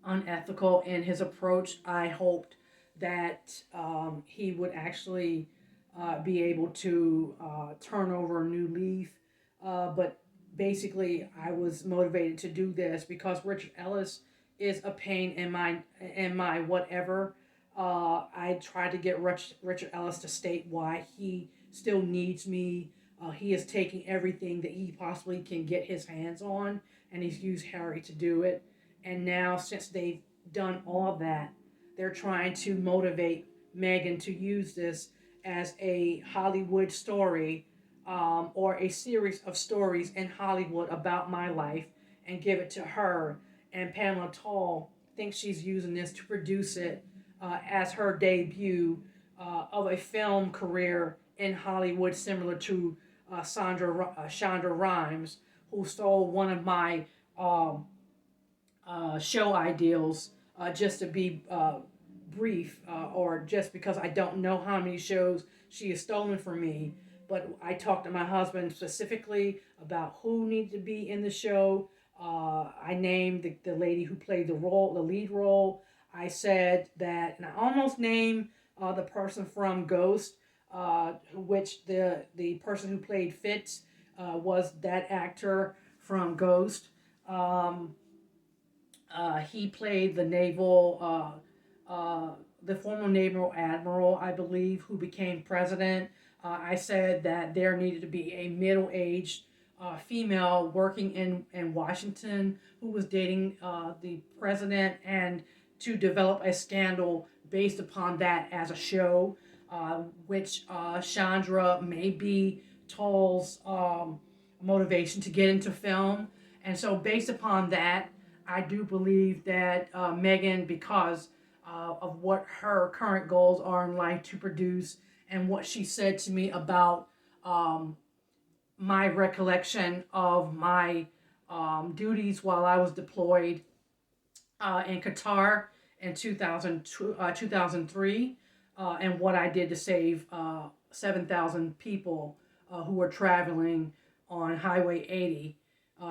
unethical in his approach. I hoped that he would actually be able to turn over a new leaf. But basically, I was motivated to do this because Richard Ellis is a pain in my whatever. I tried to get Richard Ellis to state why he still needs me. He is taking everything that he possibly can get his hands on, and he's used Harry to do it. And now, since they've done all of that, they're trying to motivate Megan to use this as a Hollywood story, or a series of stories in Hollywood about my life and give it to her. And Pamela Tall thinks she's using this to produce it as her debut of a film career in Hollywood, similar to Shonda Rhimes, who stole one of my show ideals, just to be brief, or just because I don't know how many shows she has stolen from me. But I talked to my husband specifically about who needed to be in the show. I named the lady who played the lead role. I said that, and I almost named the person from Ghost, which the person who played Fitz was that actor from Ghost. Um, he played the former naval admiral, I believe, who became president. I said that there needed to be a middle-aged female working in Washington who was dating the president, and to develop a scandal based upon that as a show, which Chandra may be Toll's motivation to get into film. And so, based upon that, I do believe that Megan, because of what her current goals are in life to produce, and what she said to me about um, my recollection of my duties while I was deployed in Qatar in 2003, and what I did to save 7,000 people who were traveling on Highway 80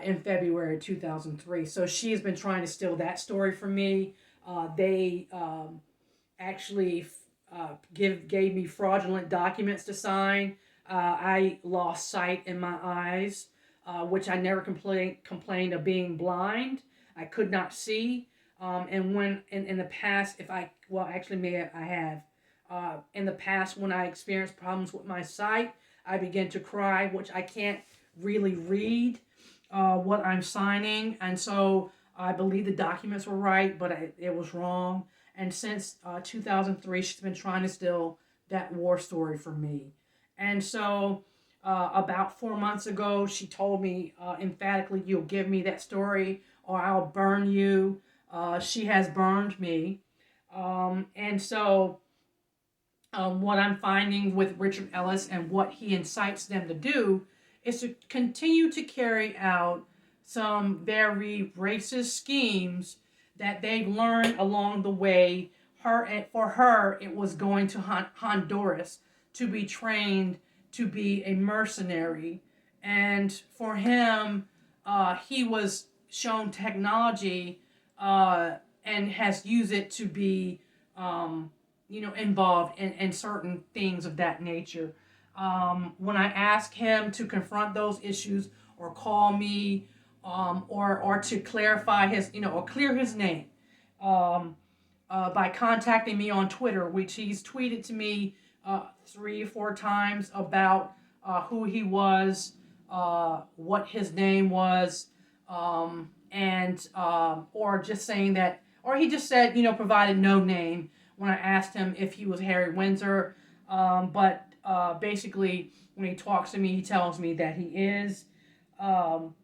in February 2003. So she has been trying to steal that story from me. They actually gave me fraudulent documents to sign. I lost sight in my eyes, which I never complained of being blind. I could not see. And when in the past, if I well actually may I have in the past when I experienced problems with my sight, I began to cry, which I can't really read what I'm signing, and so I believe the documents were right, but it was wrong. And since 2003, she's been trying to steal that war story from me. And so, about 4 months ago, she told me emphatically, "You'll give me that story, or I'll burn you." She has burned me. And so, what I'm finding with Richard Ellis and what he incites them to do is to continue to carry out some very racist schemes that they've learned along the way. For her, it was going to Honduras to be trained to be a mercenary, and for him, he was shown technology and has used it to be involved in certain things of that nature. When I ask him to confront those issues or call me, or to clarify or clear his name, um, by contacting me on Twitter, which he's tweeted to me 3 or 4 times about who he was, what his name was, and or just saying that, or he just said, provided no name when I asked him if he was Harry Windsor. But basically, when he talks to me, he tells me that he is. Um,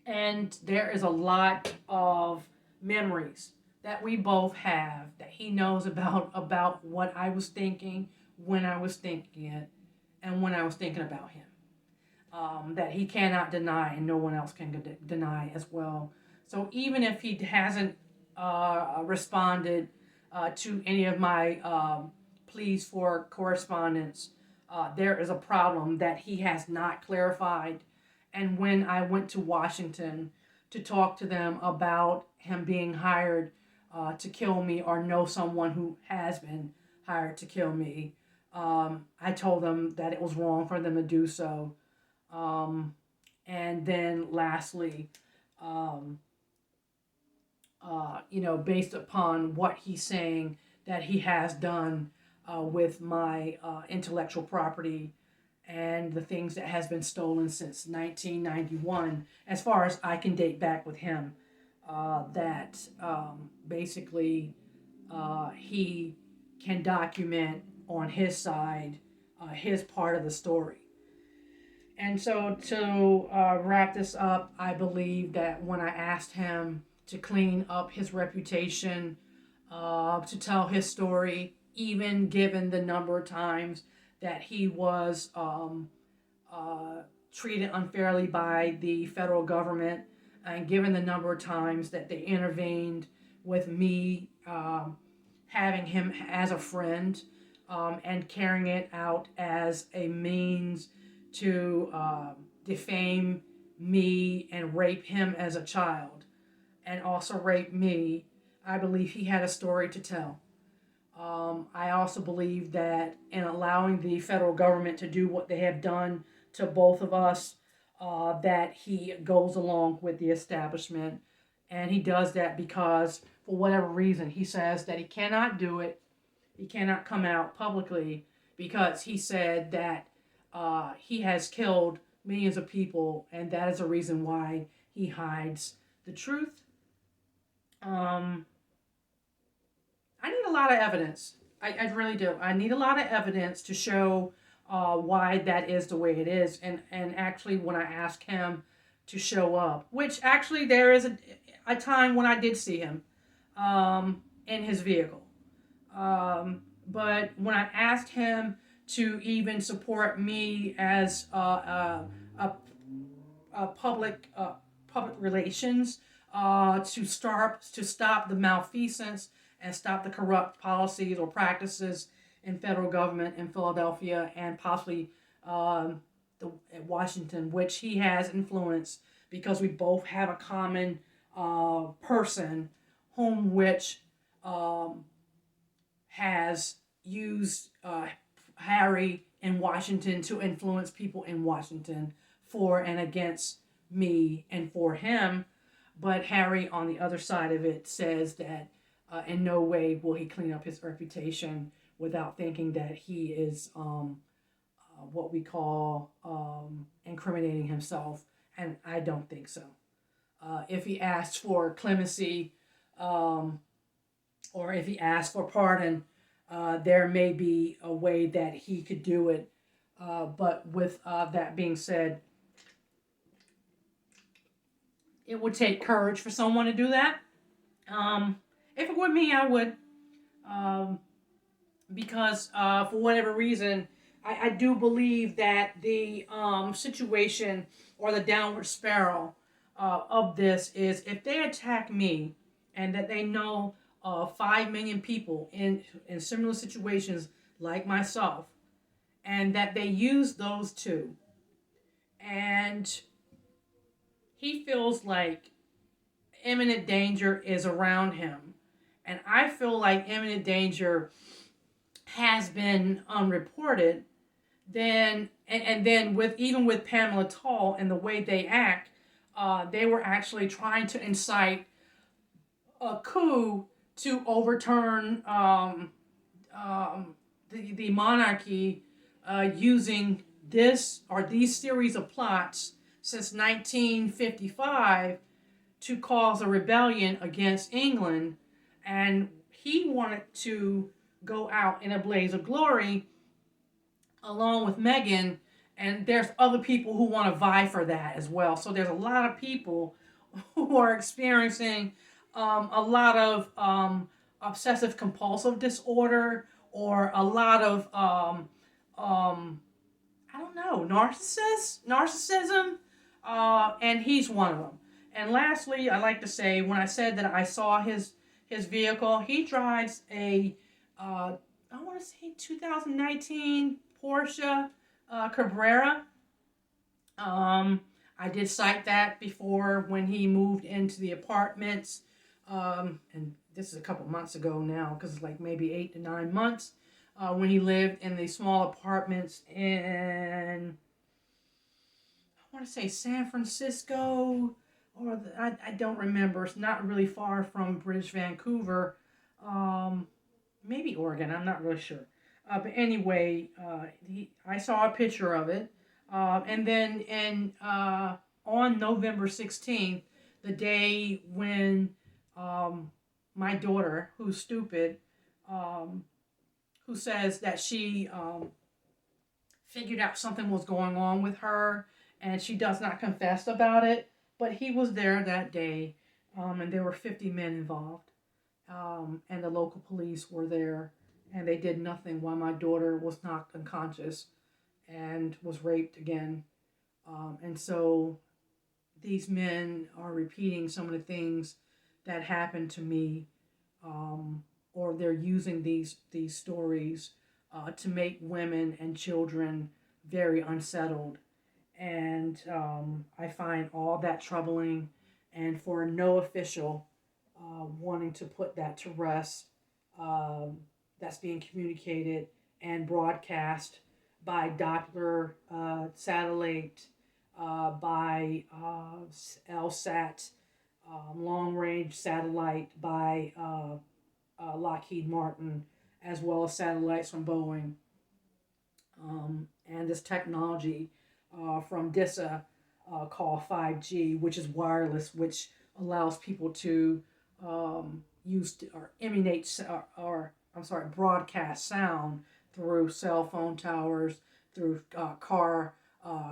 and there is a lot of memories that we both have that he knows about what I was thinking when I was thinking it, and when I was thinking about him. That he cannot deny, and no one else can deny as well. So even if he hasn't responded to any of my pleas for correspondence, there is a problem that he has not clarified. And when I went to Washington to talk to them about him being hired to kill me, or know someone who has been hired to kill me. I told them that it was wrong for them to do so. Um, and then lastly, um, based upon what he's saying that he has done with my intellectual property and the things that has been stolen since 1991, as far as I can date back with him, that basically he can document on his side his part of the story. And so to wrap this up, I believe that when I asked him to clean up his reputation, to tell his story, even given the number of times that he was treated unfairly by the federal government, and given the number of times that they intervened with me having him as a friend, and carrying it out as a means to defame me and rape him as a child, and also rape me, I believe he had a story to tell. I also believe that in allowing the federal government to do what they have done to both of us, that he goes along with the establishment. And he does that because, for whatever reason, he says that he cannot do it. He cannot come out publicly because he said that he has killed millions of people, and that is a reason why he hides the truth. Um, I need a lot of evidence. I really do. I need a lot of evidence to show why that is the way it is. And actually, when I asked him to show up, which actually there is a time when I did see him in his vehicle. But when I asked him to even support me as a public relations to stop the malfeasance and stop the corrupt policies or practices in federal government in Philadelphia and possibly Washington, which he has influenced because we both have a common person whom which has used Harry in Washington to influence people in Washington for and against me and for him. But Harry, on the other side of it, says that in no way will he clean up his reputation without thinking that he is what we call incriminating himself. And I don't think so. If he asks for clemency, or if he asks for pardon, there may be a way that he could do it. But with that being said, it would take courage for someone to do that. If it were me, I would. Um, because for whatever reason, I do believe that the situation or the downward spiral of this is if they attack me and that they know 5 million people in similar situations like myself, and that they use those two, and he feels like imminent danger is around him, and I feel like imminent danger has been unreported, then and then with Pamela Tall and the way they act, they were actually trying to incite a coup to overturn the monarchy using this or these series of plots since 1955 to cause a rebellion against England, and he wanted to go out in a blaze of glory along with Meghan, and there's other people who want to vie for that as well. So there's a lot of people who are experiencing a lot of obsessive compulsive disorder, or a lot of I don't know, narcissism, and he's one of them. And lastly, I like to say, when I said that I saw his vehicle, he drives a I want to say 2019 Porsche Cabrera. I did cite that before when he moved into the apartments. And this is a couple months ago now, because it's like maybe 8 to 9 months, when he lived in the small apartments in, I want to say San Francisco, or I don't remember. It's not really far from British Vancouver. Um, Maybe Oregon. I'm not really sure. But anyway, I saw a picture of it. And then on November 16th, the day when my daughter, who's stupid, um, who says that she figured out something was going on with her, and she does not confess about it. But he was there that day, and there were 50 men involved, and the local police were there, and they did nothing while my daughter was knocked unconscious and was raped again. And so these men are repeating some of the things that happened to me, or they're using these stories to make women and children very unsettled. And I find all that troubling. And for no official wanting to put that to rest, um, that's being communicated and broadcast by Doppler satellite, by LSAT, long range satellite by Lockheed Martin, as well as satellites from Boeing, and this technology from DISA called 5G, which is wireless, which allows people to use or emanate or I'm sorry, broadcast sound through cell phone towers, through car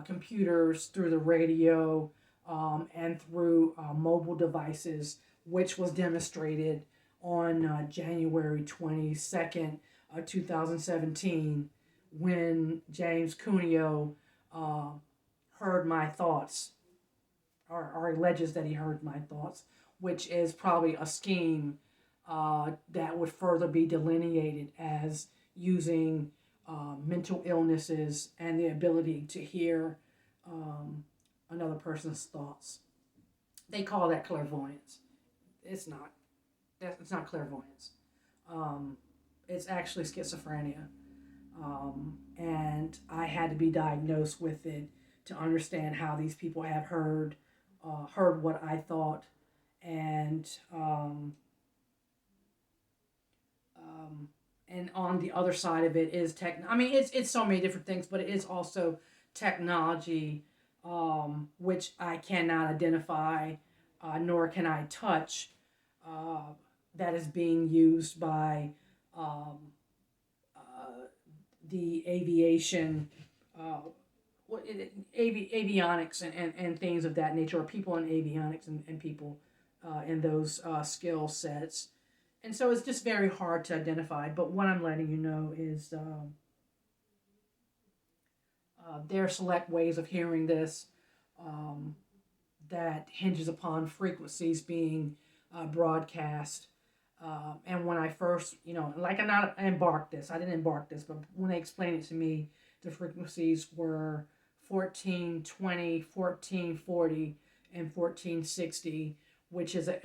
computers, through the radio, and through mobile devices, which was demonstrated on January 22nd, 2017, when James Cuneo uh, heard my thoughts, or alleges that he heard my thoughts, which is probably a scheme that would further be delineated as using mental illnesses and the ability to hear um, another person's thoughts. They call that clairvoyance. It's not. It's not clairvoyance. Um, it's actually schizophrenia. And I had to be diagnosed with it to understand how these people had heard what I thought, and um, and on the other side of it is tech. I mean, it's so many different things, but it is also technology, which I cannot identify, nor can I touch, uh, that is being used by um, uh, the aviation, uh, avionics and things of that nature, or people in avionics and people in those skill sets. And so it's just very hard to identify. But what I'm letting you know is there are select ways of hearing this, um, that hinges upon frequencies being broadcast. And when I first, like I embarked this, I didn't embark this, but when they explained it to me, the frequencies were 1420, 1440, and 1460, which is a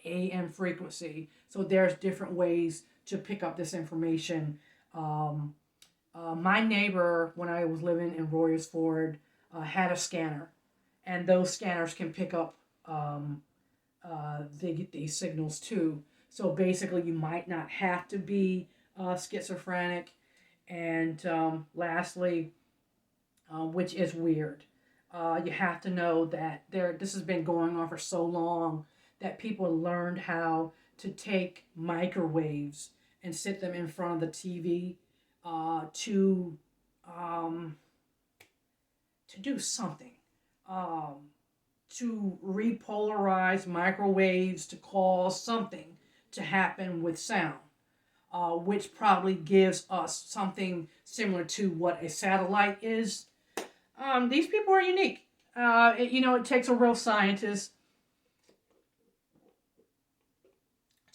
AM frequency. So there's different ways to pick up this information. Um, my neighbor, when I was living in Royersford, had a scanner, and those scanners can pick up these signals too. So basically, you might not have to be schizophrenic. And lastly, which is weird, you have to know that this has been going on for so long that people learned how to take microwaves and sit them in front of the TV to um, do something. Um, to repolarize microwaves to cause something to happen with sound, which probably gives us something similar to what a satellite is. These people are unique. It takes a real scientist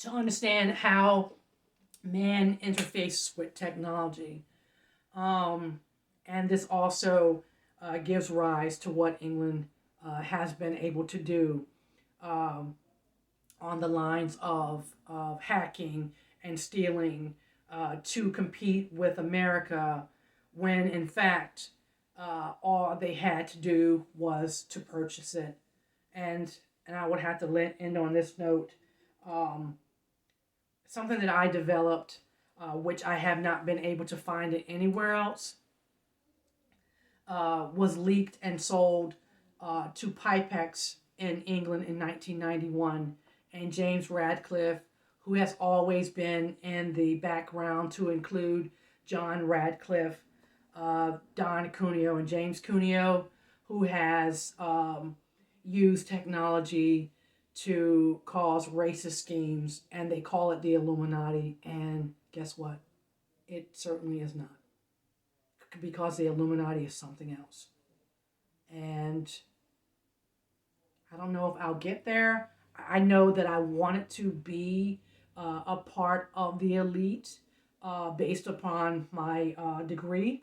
to understand how man interfaces with technology. Um, and this also gives rise to what England has been able to do um, on the lines of hacking and stealing to compete with America, when in fact all they had to do was to purchase it. And and I would have to end on this note. Um, Something that I developed, which I have not been able to find it anywhere else, was leaked and sold to Pipex in England in 1991. And James Radcliffe, who has always been in the background to include John Radcliffe, Don Cuneo, and James Cuneo, who has used technology to cause racist schemes, and they call it the Illuminati. And guess what? It certainly is not, because the Illuminati is something else. And I don't know if I'll get there. I know that I wanted to be a part of the elite based upon my degree.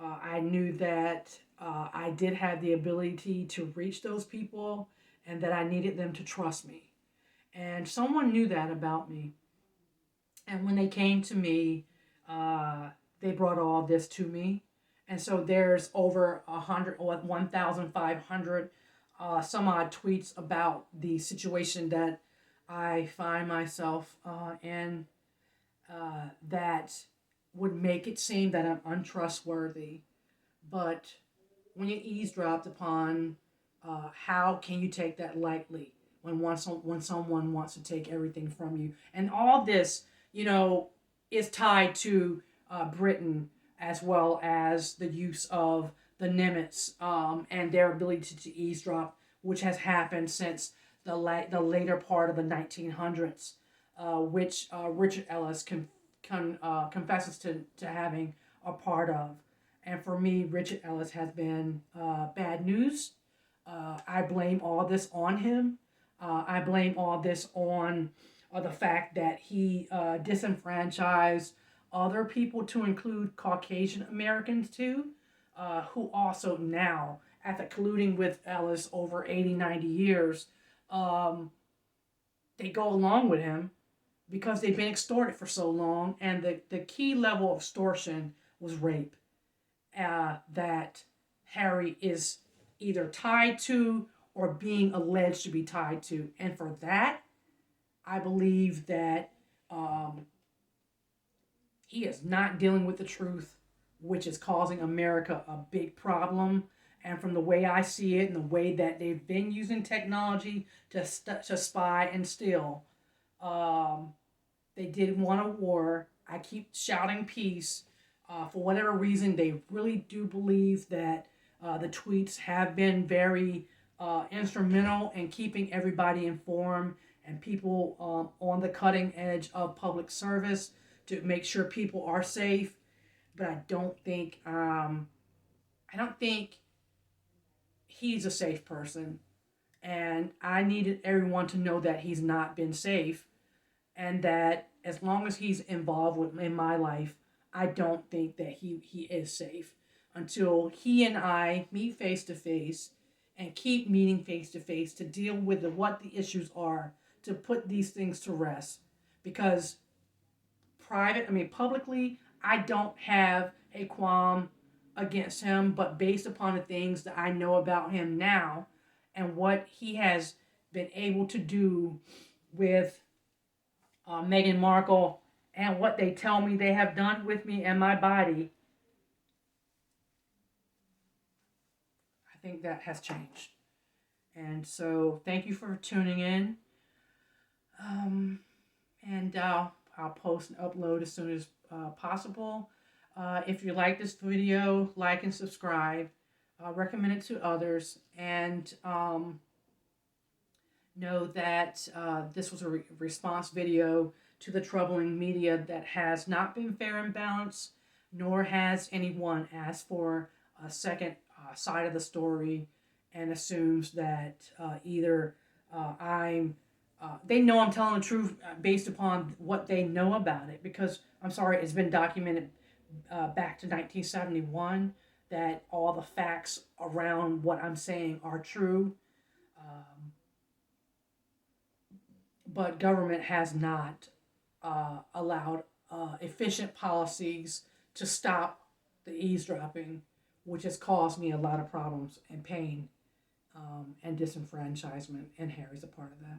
I knew that I did have the ability to reach those people and that I needed them to trust me. And someone knew that about me. And when they came to me, they brought all this to me. And so there's over 1,500 some odd tweets about the situation that I find myself in, that would make it seem that I'm untrustworthy. But when you eavesdropped upon, how can you take that lightly when someone wants to take everything from you? And all this, is tied to Britain, as well as the use of the Nimitz and their ability to eavesdrop, which has happened since the later part of the 1900s, which Richard Ellis confesses to having a part of. And for me, Richard Ellis has been bad news. I blame all this on him. I blame all this on the fact that he disenfranchised other people, to include Caucasian Americans too, who also now, after colluding with Ellis over 80, 90 years, they go along with him because they've been extorted for so long. And the key level of extortion was rape, that Harry is either tied to or being alleged to be tied to. And for that, I believe that he is not dealing with the truth, which is causing America a big problem. And from the way I see it, and the way that they've been using technology to spy and steal, they did want a war. I keep shouting peace. For whatever reason, they really do believe that the tweets have been very instrumental in keeping everybody informed and people on the cutting edge of public service to make sure people are safe. But I don't think he's a safe person, and I needed everyone to know that he's not been safe, and that as long as he's involved in my life, I don't think that he is safe until he and I meet face to face and keep meeting face to face to deal with what the issues are, to put these things to rest. Because publicly, I don't have a qualm against him, but based upon the things that I know about him now and what he has been able to do with Meghan Markle and what they tell me they have done with me and my body, I think that has changed. And so thank you for tuning in. And I'll post and upload as soon as possible. If you like this video, like and subscribe. Recommend it to others. And know that this was a response video to the troubling media that has not been fair and balanced, nor has anyone asked for a second side of the story and assumes that either they know I'm telling the truth based upon what they know about it. Because, I'm sorry, it's been documented back to 1971 that all the facts around what I'm saying are true. Um, but government has not allowed efficient policies to stop the eavesdropping, which has caused me a lot of problems and pain and disenfranchisement, and Harry's a part of that.